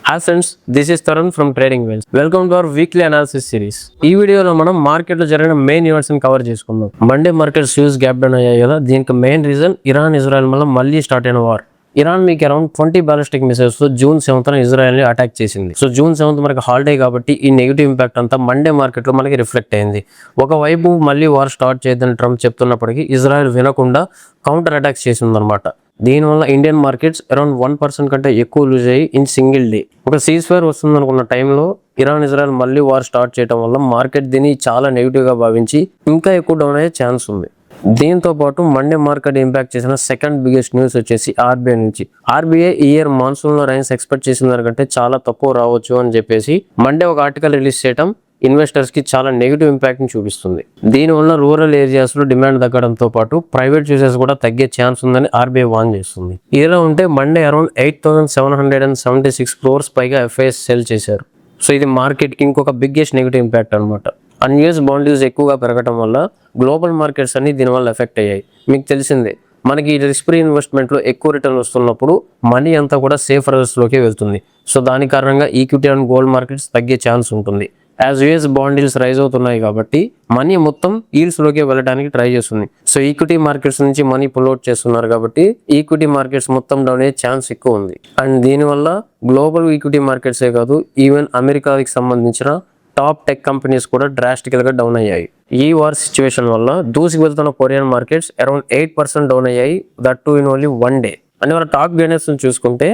Hi friends, this is Tarun from Trading Wheels. Welcome to our weekly analysis series. ఈ వీడియోలో మనం market లో జరిగిన మెయిన్ ఈవెంట్స్ ని కవర్ చేసుకుందాం. Monday market huge gap down అయ్యాయి కదా, దీనికి మెయిన్ రీజన్ ఇరాన్ ఇజ్రాయెల్ వల్ల మళ్ళీ స్టార్ట్ అయిన వార్. ఇరాన్ మీకు అరౌండ్ 20 బాలిస్టిక్ మిసైల్స్ తో జూన్ 7th ఇజ్రాయెల్ ని అటాక్ చేసింది. సో జూన్ 7th మనకి హాలిడే కాబట్టి ఈ నెగిటివ్ ఇంపాక్ట్ అంతా మండే మార్కెట్ లో మనకి రిఫ్లెక్ట్ అయింది. ఒకవైపు మళ్ళీ వార్ స్టార్ట్ చేయదని ట్రంప్ చెప్తున్నప్పటికీ ఇజ్రాయెల్ వినకుండా కౌంటర్ అటాక్స్ చేసిందనమాట. దీనివల్ల ఇండియన్ మార్కెట్స్ అరౌండ్ 1% కంటే ఎక్కువ లూజ్ అయ్యి ఇన్ సింగిల్ డే. ఒక సీజ్ ఫైర్ వస్తుంది అనుకున్న టైంలో ఇరాన్ ఇజ్రాయెల్ మళ్ళీ వార్ స్టార్ట్ చేయడం వల్ల మార్కెట్ దీన్ని చాలా నెగిటివ్ గా భావించి ఇంకా ఎక్కువ డౌన్ అయ్యే ఛాన్స్ ఉంది. దీంతో పాటు మండే మార్కెట్ ఇంపాక్ట్ చేసిన సెకండ్ బిగ్గెస్ట్ న్యూస్ వచ్చేసి ఆర్బీఐ నుంచి. ఆర్బీఐ ఈ ఇయర్ మాన్సూన్ లో రైన్స్ ఎక్స్పెక్ట్ చేసిన దానికంటే చాలా తక్కువ రావచ్చు అని చెప్పేసి మండే ఒక ఆర్టికల్ రిలీజ్ చేయడం ఇన్వెస్టర్స్ కి చాలా నెగిటివ్ ఇంపాక్ట్ ని చూపిస్తుంది. దీనివల్ల రూరల్ ఏరియాస్ లో డిమాండ్ తగ్గడంతో పాటు ప్రైవేట్ యూజర్స్ కూడా తగ్గే ఛాన్స్ ఉందని ఆర్బీఐ వార్న్ చేస్తుంది. ఇలా ఉంటే మండే అరౌండ్ 8,776 crores పైగా ఎఫ్ఐఎస్ సెల్ చేశారు. సో ఇది మార్కెట్ కి ఇంకొక బిగ్గెస్ట్ నెగిటివ్ ఇంపాక్ట్ అనమాట. అన్యూస్ బాండ్ యూస్ ఎక్కువగా పెరగడం వల్ల గ్లోబల్ మార్కెట్స్ అన్ని దీనివల్ల ఎఫెక్ట్ అయ్యాయి. మీకు తెలిసిందే, మనకి రిస్క్ ఫ్రీ ఇన్వెస్ట్మెంట్ లో ఎక్కువ రిటర్న్ వస్తున్నప్పుడు మనీ అంతా కూడా సేఫ్ రిజర్వ్స్ లోకి వెళ్తుంది. సో దాని కారణంగా ఈక్విటీ అండ్ గోల్డ్ మార్కెట్స్ తగ్గే ఛాన్స్ ఉంటుంది. As US bond yields rise అవుతున్నాయి కాబట్టి మనీ మొత్తం ఈల్స్ లోకి వెళ్ళడానికి ట్రై చేస్తుంది. సో ఈక్విటీ మార్కెట్స్ నుంచి మనీ పుల్అవుట్ చేస్తున్నారు కాబట్టి ఈక్విటీ మార్కెట్స్ మొత్తం డౌన్ అయ్యే ఛాన్స్ ఎక్కువ ఉంది. అండ్ దీనివల్ల గ్లోబల్ ఈక్విటీ మార్కెట్సే కాదు, ఈవెన్ అమెరికాకి సంబంధించిన టాప్ టెక్ కంపెనీస్ కూడా డ్రాస్టికల్ గా డౌన్ అయ్యాయి. ఈ వార్ సిచ్యువేషన్ వల్ల దూసుకు వెళ్తున్న కొరియన్ మార్కెట్స్ అరౌండ్ 8% డౌన్ అయ్యాయి, that to in only one day. And వాళ్ళ టాప్ గెయినర్స్ చూసుకుంటే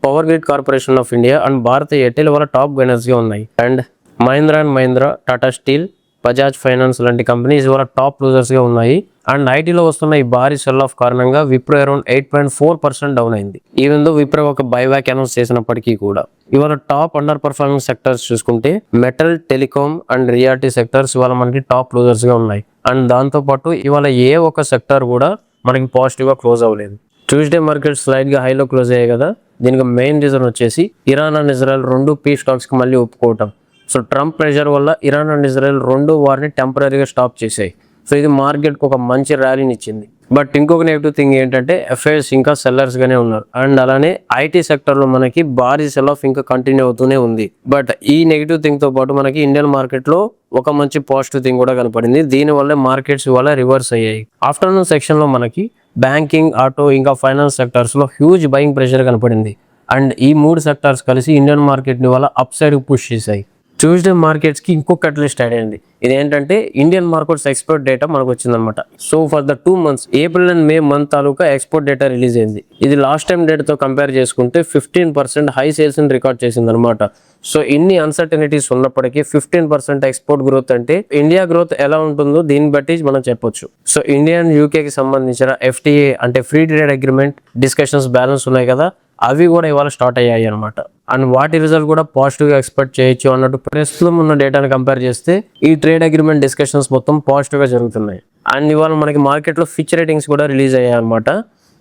power grid corporation of India and Bharat Airtel వాళ్ళ టాప్ గెయినర్స్ గా ఉన్నాయి. And Mahindra and Mahindra, Tata steel, Bajaj finance లాంటి కంపెనీస్ వాళ్ళ టాప్ లూజర్స్ గా ఉన్నాయి. అండ్ ఐటీలో వస్తున్న ఈ భారీ సెల్ ఆఫ్ కారణంగా విప్రో అరౌండ్ 8.4% డౌన్ అయింది. ఈవెన్ దో విప్రో ఒక బైబ్యాక్ అనౌన్స్ చేసినప్పటికీ కూడా ఇవాళ టాప్ అండర్ పర్ఫార్మింగ్ సెక్టర్స్ చూసుకుంటే metal, telecom and reality sectors ఇవాళ మనకి టాప్ లూజర్స్ గా ఉన్నాయి. అండ్ దాంతో పాటు ఇవాళ ఏ ఒక్క సెక్టర్ కూడా మనకి పాజిటివ్ గా క్లోజ్ అవ్వలేదు. ట్యూస్డే మార్కెట్ స్లైడ్ గా హైలో క్లోజ్ అయ్యాయి కదా, దీనికి మెయిన్ రీజన్ వచ్చేసి ఇరాన్ అండ్ ఇజ్రాయెల్ రెండు పీస్ టాక్స్ కి మళ్ళీ ఒప్పుకోవటం. సో ట్రంప్ ప్రెషర్ వల్ల ఇరాన్ అండ్ ఇజ్రాయెల్ రెండు వారిని టెంపరీగా స్టాప్ చేశాయి. సో ఇది మార్కెట్కి ఒక మంచి ర్యాలీని ఇచ్చింది. బట్ ఇంకొక నెగిటివ్ థింగ్ ఏంటంటే ఎఫ్ఐఎస్ ఇంకా సెల్లర్స్ గానే ఉన్నారు. అండ్ అలానే ఐటీ సెక్టర్ లో మనకి భారీ సెల్ ఆఫ్ ఇంకా కంటిన్యూ అవుతూనే ఉంది. బట్ ఈ నెగిటివ్ థింగ్ తో పాటు మనకి ఇండియన్ మార్కెట్ లో ఒక మంచి పాజిటివ్ థింగ్ కూడా కనపడింది. దీని వల్ల మార్కెట్స్ వల్ల రివర్స్ అయ్యాయి. ఆఫ్టర్నూన్ సెక్షన్ లో మనకి బ్యాంకింగ్, ఆటో ఇంకా ఫైనాన్స్ సెక్టర్స్ లో హ్యూజ్ బయింగ్ ప్రెషర్ కనపడింది. అండ్ ఈ మూడు సెక్టర్స్ కలిసి ఇండియన్ మార్కెట్ ని వల్ల అప్ సైడ్ పుష్ చేశాయి. ట్యూస్డే మార్కెట్స్ కి ఇంకొక అట్లీస్ట్ యాడ్ అయింది. ఇదేంటంటే ఇండియన్ మార్కెట్స్ ఎక్స్పోర్ట్ డేటా మనకు వచ్చిందనమాట. So for the 2 months April and May month taluka export data release అయింది. ఇది లాస్ట్ టైం డేటాతో కంపేర్ చేసుకుంటే 15% హై సేల్స్ ని రికార్డ్ చేసింది అనమాట. సో ఇన్ని అన్సర్టనిటీస్ ఉన్నప్పటికీ 15% ఎక్స్పోర్ట్ గ్రోత్ అంటే ఇండియా గ్రోత్ ఎలా ఉంటుందో దీన్ని బట్టి మనం చెప్పొచ్చు. సో ఇండియా అండ్ యూకేకి సంబంధించిన ఎఫ్టీఏ అంటే free trade agreement discussions balance ఉన్నాయి కదా, అవి కూడా ఇవాళ స్టార్ట్ అయ్యాయి అనమాట. అండ్ వాటి రిజల్ట్ కూడా పాజిటివ్ గా ఎక్స్పెక్ట్ చేయొచ్చు అన్నట్టు ప్రస్తుతం ఉన్న డేటాను కంపేర్ చేస్తే ఈ ట్రేడ్ అగ్రిమెంట్ డిస్కషన్స్ మొత్తం పాజిటివ్ గా జరుగుతున్నాయి. అండ్ ఇవాళ మనకి మార్కెట్ లో ఫిచ్ రేటింగ్స్ కూడా రిలీజ్ అయ్యాయి అనమాట.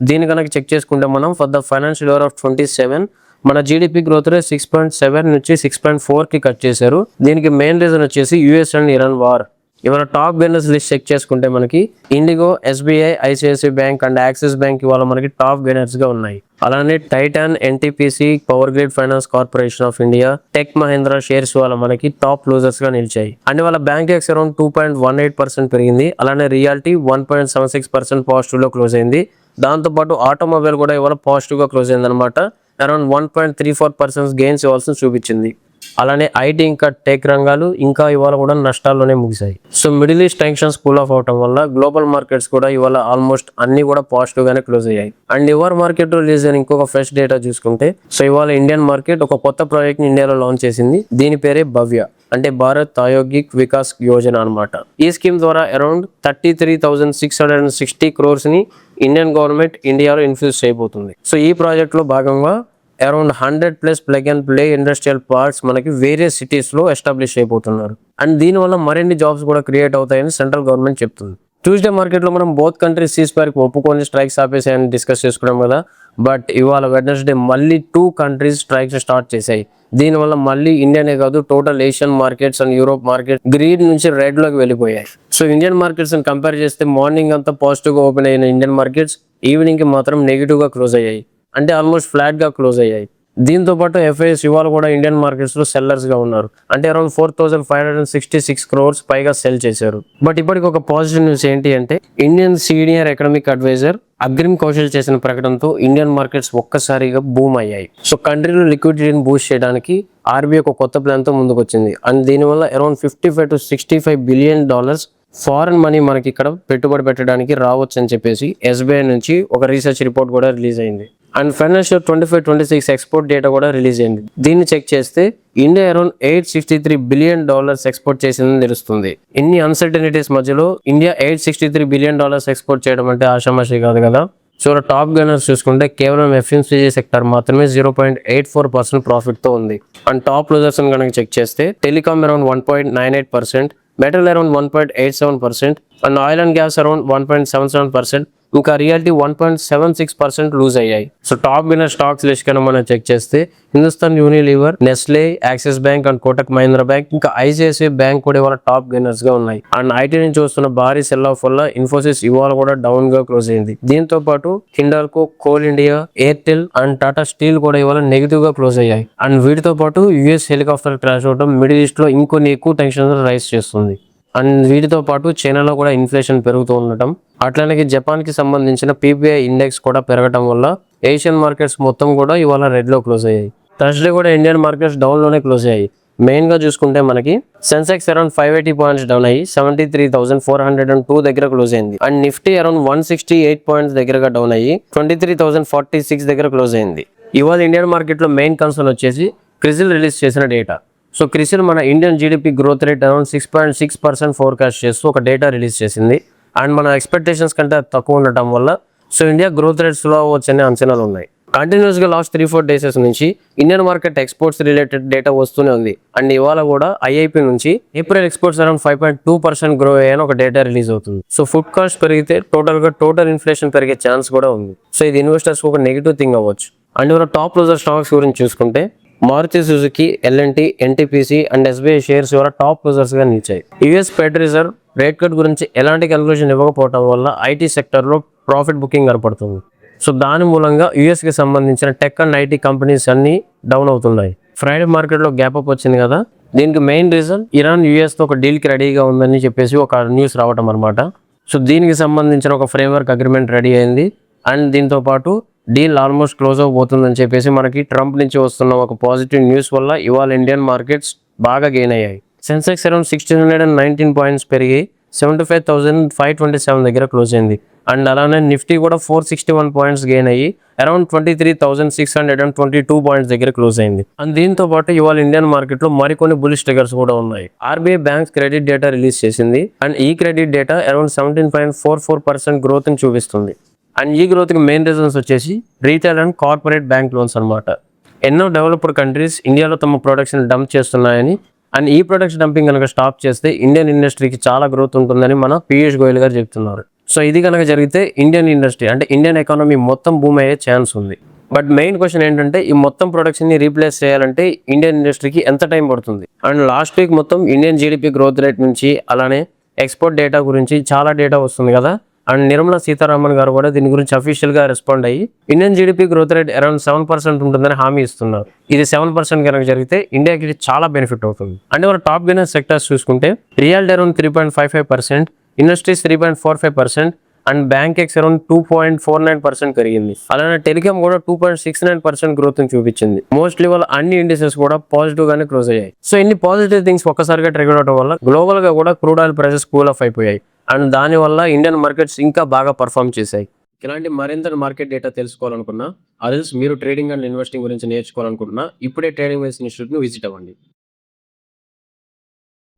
దీని కనుక చెక్ చేసుకుంటే మనం for the financial year of 27 మన జీడిపి గ్రోత్ రేట్ 6.7 నుంచి 6.4 కి కట్ చేశారు. దీనికి మెయిన్ రీజన్ వచ్చేసి యుఎస్ అండ్ ఇరాన్ వార్. ఇవాళ టాప్ గెయినర్స్ లిస్ట్ చెక్ చేసుకుంటే మనకి IndiGo, SBI, ICICI bank and axis bank ఇవాళ మనకి టాప్ గెయినర్స్ గా ఉన్నాయి. అలానే Titan, NTPC, power grid finance corporation of India, tech Mahindra shares వాళ్ళ మనకి టాప్ లూజర్స్ గా నిలిచాయి. అండ్ వాళ్ళ బ్యాంక్ ఎక్స్ అరౌండ్ 2.18% పెరిగింది. అలానే రియాలిటీ 1.76% పాజిటివ్ లో క్లోజ్ అయింది. దాంతో పాటు ఆటోమొబైల్ కూడా ఇవాళ పాజిటివ్ గా క్లోజ్ అయింది అనమాట. అరౌండ్ 1.34% గెయిన్స్ ఇవ్వాల్సి చూపించింది. అలానే ఐటీ ఇంకా టెక్ రంగాలు ఇంకా ఇవాళ కూడా నష్టాల్లోనే ముగిశాయి. So middle east tensions cool of అవటం వల్ల గ్లోబల్ మార్కెట్స్ కూడా ఇవాళ ఆల్మోస్ట్ అన్ని కూడా పాజిటివ్ గానే క్లోజ్ అయ్యాయి. అండ్ ఇవాళ మార్కెట్ రిలీజ్ అయిన ఇంకొక ఫ్రెష్ డేటా చూసుకుంటే సో ఇవాళ ఇండియన్ మార్కెట్ ఒక కొత్త ప్రాజెక్ట్ ని ఇండియాలో లాంచ్ చేసింది. దీని పేరే భవ్య, అంటే భారత్ ఔద్యోగిక్ వికాస్ యోజన అనమాట. ఈ స్కీమ్ ద్వారా అరౌండ్ 33,660 crores ని ఇండియన్ గవర్నమెంట్ ఇండియాలో ఇన్ఫ్యూజ్ చేయబోతుంది. సో ఈ ప్రాజెక్ట్ లో భాగంగా around 100+ plug and play industrial parks మనకి వేరే సిటీస్ లో ఎస్టాబ్లిష్ అయిపోతున్నారు. అండ్ దీనివల్ల మరిన్ని జాబ్స్ కూడా క్రియేట్ అవుతాయని సెంట్రల్ గవర్నమెంట్ చెప్తుంది. ట్యూస్డే మార్కెట్ లో మనం బోత్ కంట్రీస్ సీజ్ ఫైర్ కి ఒప్పుకొని స్ట్రైక్స్ ఆపేసాయని డిస్కస్ చేసుకున్నాం కదా. బట్ ఇవాళ వెడ్నెస్డే మళ్ళీ 2 countries స్ట్రైక్స్ స్టార్ట్ చేశాయి. దీనివల్ల మళ్ళీ ఇండియానే కాదు total Asian markets and Europe market green నుంచి రెడ్ లోకి వెళ్ళిపోయాయి. సో ఇండియన్ మార్కెట్స్ కంపేర్ చేస్తే మార్నింగ్ అంతా పాజిటివ్ గా ఓపెన్ అయిన ఇండియన్ మార్కెట్స్ ఈవినింగ్ కి మాత్రం నెగిటివ్ గా క్లోజ్ అయ్యాయి. అంటే ఆల్మోస్ట్ ఫ్లాట్ గా క్లోజ్ అయ్యాయి. దీంతో పాటు ఎఫ్ఐఎస్ ఇవాళ కూడా ఇండియన్ మార్కెట్స్ లో సెల్లర్స్ గా ఉన్నారు. అంటే అరౌండ్ 4566 crores పైగా సెల్ చేశారు. బట్ ఇప్పటికి ఒక పాజిటివ్ న్యూస్ ఏంటి అంటే Indian senior economic advisor Agrim Kaushal చేసిన ప్రకటనతో ఇండియన్ మార్కెట్స్ ఒక్కసారిగా బూమ్ అయ్యాయి. సో కంట్రీలో లిక్విడిటీని బూస్ట్ చేయడానికి ఆర్బీఐ ఒక కొత్త ప్లాన్ తో ముందుకు వచ్చింది. అండ్ దీనివల్ల around 55 to 65 billion dollars foreign money మనకి ఇక్కడ పెట్టుబడి పెట్టడానికి రావచ్చు అని చెప్పేసి ఎస్బీఐ నుంచి ఒక రీసెర్చ్ రిపోర్ట్ కూడా రిలీజ్ అయింది. అండ్ ఫైనాన్షియల్ 25-26 ఎక్స్పోర్ట్ డేటా కూడా రిలీజ్ అయింది. దీన్ని చెక్ చేస్తే India around 863 billion dollars export చేసిందని తెలుస్తుంది. ఇన్ని అన్సర్టనిటీస్ మధ్యలో ఇండియా 863 బిలియన్ డాలర్స్ ఎక్స్పోర్ట్ చేయడం అంటే ఆషామాషి కాదు కదా. సో టాప్ గెయినర్స్ చూసుకుంటే కేవలం ఎఫ్ఎంసీజీ సెక్టర్ మాత్రమే 0.84% ప్రాఫిట్ తో ఉంది. అండ్ టాప్ లూజర్స్ కనుక చెక్ చేస్తే telecom around 1.98%, metal around 1.87%, and oil and gas around 1.77%, ఇంకా రియాలిటీ 1.76% లూజ్ అయ్యాయి. So top winner stocks list కన్నా మనం చెక్ చేస్తే Hindustan Unilever, Nestle, axis bank and Kotak Mahindra bank ఇంకా ఐసిఐసిఐ బ్యాంక్ కూడా ఇవాళ టాప్ గెయినర్స్ గా ఉన్నాయి. అండ్ ఐటీ నుంచి వస్తున్న భారీ సెల్ ఆఫ్ వల్ల ఇన్ఫోసిస్ ఇవాళ కూడా డౌన్ గా క్లోజ్ అయింది. దీంతో పాటు Hindalco, coal India, Airtel and Tata steel కూడా ఇవాళ నెగిటివ్ గా క్లోజ్ అయ్యాయి. అండ్ వీటితో పాటు యుఎస్ హెలికాప్టర్ క్రాష్ అవడం మిడిల్ ఈస్ట్ లో ఇంకొన్ని ఎక్కువ టెన్షన్ రైజ్ చేస్తుంది. అండ్ వీటితో పాటు చైనాలో కూడా ఇన్ఫ్లేషన్ పెరుగుతూ ఉండటం, అట్లానే జపాన్ కి సంబంధించిన పీపీఐ ఇండెక్స్ కూడా పెరగడం వల్ల ఏషియన్ మార్కెట్స్ మొత్తం కూడా ఇవాళ రెడ్ లో క్లోజ్ అయ్యాయి. థర్స్డే కూడా ఇండియన్ మార్కెట్స్ డౌన్ లోనే క్లోజ్ అయ్యాయి. మెయిన్ గా చూసుకుంటే మనకి సెన్సెక్స్ అరౌండ్ 580 పాయింట్స్ డౌన్ అయ్యి 73,402 దగ్గర క్లోజ్ అయింది. అండ్ నిఫ్టీ అరౌండ్ 168 పాయింట్స్ దగ్గరగా డౌన్ అయ్యి 23,046 దగ్గర క్లోజ్ అయింది. ఇవాళ ఇండియన్ మార్కెట్ లో మెయిన్ కన్సర్న్ వచ్చేసి క్రిసిల్ రిలీజ్ చేసిన డేటా. సో క్రిసిల్ మన Indian GDP growth rate around 6.6% forecast చేస్తూ ఒక డేటా రిలీజ్ చేసింది. అండ్ మన ఎక్స్పెక్టేషన్స్ కంటే తక్కువ ఉండటం వల్ల so India growth rate slow అవ్వచ్చనే అంచనాలు ఉన్నాయి. కంటిన్యూస్ గా లాస్ట్ 3-4 డేస్ నుంచి Indian market exports related data వస్తూనే ఉంది. అండ్ ఇవాళ కూడా ఐఐపి నుంచి ఏప్రిల్ ఎక్స్పోర్ట్స్ అరౌండ్ 5.2% గ్రో అయ్యాయని ఒక డేటా రిలీజ్ అవుతుంది. సో ఫుడ్ కాస్ట్ పెరిగితే టోటల్ ఇన్ఫ్లేషన్ పెరిగే ఛాన్స్ కూడా ఉంది. సో ఇది ఇన్వెస్టర్స్ ఒక నెగిటివ్ థింగ్ అవ్వచ్చు. అండ్ ఇవాళ టాప్ లూజర్ స్టాక్స్ గురించి చూసుకుంటే Maruti Suzuki, LNT, NTPC and SBI shares ఇవాళ టాప్ లూజర్స్ గా నిలిచాయి. US Fed Reserve rate cut గురించి ఎలాంటి క్యాలిక్యులేషన్ ఇవ్వకపోవడం వల్ల ఐటీ సెక్టర్ లో ప్రాఫిట్ బుకింగ్ కనపడుతుంది. సో దాని మూలంగా యుఎస్ కి సంబంధించిన టెక్ అండ్ ఐటీ కంపెనీస్ అన్ని డౌన్ అవుతున్నాయి. ఫ్రైడే మార్కెట్ లో గ్యాప్ అప్ వచ్చింది కదా, దీనికి మెయిన్ రీజన్ ఇరాన్ యుఎస్ తో ఒక డీల్ కి రెడీగా ఉందని చెప్పేసి ఒక న్యూస్ రావడం అనమాట. సో దీనికి సంబంధించిన ఒక ఫ్రేమ్వర్క్ అగ్రిమెంట్ రెడీ అయింది. అండ్ దీంతో పాటు డీల్ ఆల్మోస్ట్ క్లోజ్ అవబోతుందని చెప్పేసి మనకి ట్రంప్ నుంచి వస్తున్న ఒక పాజిటివ్ న్యూస్ వల్ల ఇవాళ ఇండియన్ మార్కెట్స్ బాగా గెయిన్ అయ్యాయి. సెన్సెక్స్ అరౌండ్ 1,619 పాయింట్స్ పెరిగి 75,527 దగ్గర క్లోజ్ అయింది. అండ్ అలానే నిఫ్టీ కూడా 461 పాయింట్స్ గెయిన్ అయ్యి అరౌండ్ 23,622 పాయింట్స్ దగ్గర క్లోజ్ అయింది. అండ్ దీంతో పాటు ఇవాళ ఇండియన్ మార్కెట్ లో మరికొన్ని బులిష్ ట్రిగర్స్ కూడా ఉన్నాయి. RBI banks credit data release చేసింది. అండ్ ఈ క్రెడిట్ డేటా అరౌండ్ 17.44% గ్రోత్ ని చూపిస్తుంది. అండ్ ఈ గ్రోత్ కి మెయిన్ రీజన్స్ వచ్చేసి retail and corporate bank loans అనమాట. ఎన్నో డెవలప్డ్ కంట్రీస్ ఇండియాలో తమ ప్రొడక్షన్ డంప్ చేస్తున్నాయని, అండ్ ఈ ప్రొడక్షన్ డంపింగ్ కనుక స్టాప్ చేస్తే ఇండియన్ ఇండస్ట్రీకి చాలా గ్రోత్ ఉంటుందని మన పీయూష్ గోయల్ గారు చెప్తున్నారు. సో ఇది కనుక జరిగితే ఇండియన్ ఇండస్ట్రీ అంటే ఇండియన్ ఎకానమీ మొత్తం బూమ్ అయ్యే ఛాన్స్ ఉంది. బట్ మెయిన్ క్వశ్చన్ ఏంటంటే ఈ మొత్తం ప్రొడక్షన్ ని రీప్లేస్ చేయాలంటే ఇండియన్ ఇండస్ట్రీకి ఎంత టైం పడుతుంది? అండ్ లాస్ట్ వీక్ మొత్తం ఇండియన్ జీడిపి గ్రోత్ రేట్ నుంచి అలానే ఎక్స్పోర్ట్ డేటా గురించి చాలా డేటా వస్తుంది కదా. అండ్ నిర్మలా సీతారామన్ గారు కూడా దీని గురించి అఫీషియల్ గా రెస్పాండ్ అయ్యి Indian GDP growth rate around 7% ఉంటుందని హామీ ఇస్తున్నారు. ఇది 7% కనుక జరిగితే ఇండియాకి చాలా బెనిఫిట్ అవుతుంది. అంటే మన టాప్ గెయినర్ సెక్టర్స్ చూసుకుంటే reality around 3.55%, industries 3.45% and bank X around 2.49% పెరిగింది. అలానే టెలికామ్ కూడా 2.69% గ్రోత్ చూపించింది. మోస్ట్లీ వాళ్ళ అన్ని ఇండిసెస్ కూడా పాజిటివ్ గానే క్లోజ్ అయ్యాయి. సో ఇన్ని పాజిటివ్ థింగ్స్ ఒక్కసారిగా ట్రిగర్ అవడం వల్ల గ్లోబల్ గా కూడా crude oil prices cool of అయిపోయాయి. అండ్ దానివల్ల ఇండియన్ మార్కెట్స్ ఇంకా బాగా పర్ఫామ్ చేశాయి. ఇలాంటి మరింత మార్కెట్ డేటా తెలుసుకోవాలనుకున్నా, అదర్స్ మీరు ట్రేడింగ్ అండ్ ఇన్వెస్టింగ్ గురించి నేర్చుకోవాలనుకుంటున్నా ఇప్పుడే ట్రేడింగ్ వైస్ ఇన్స్టిట్యూట్ ను విజిట్ అవ్వండి.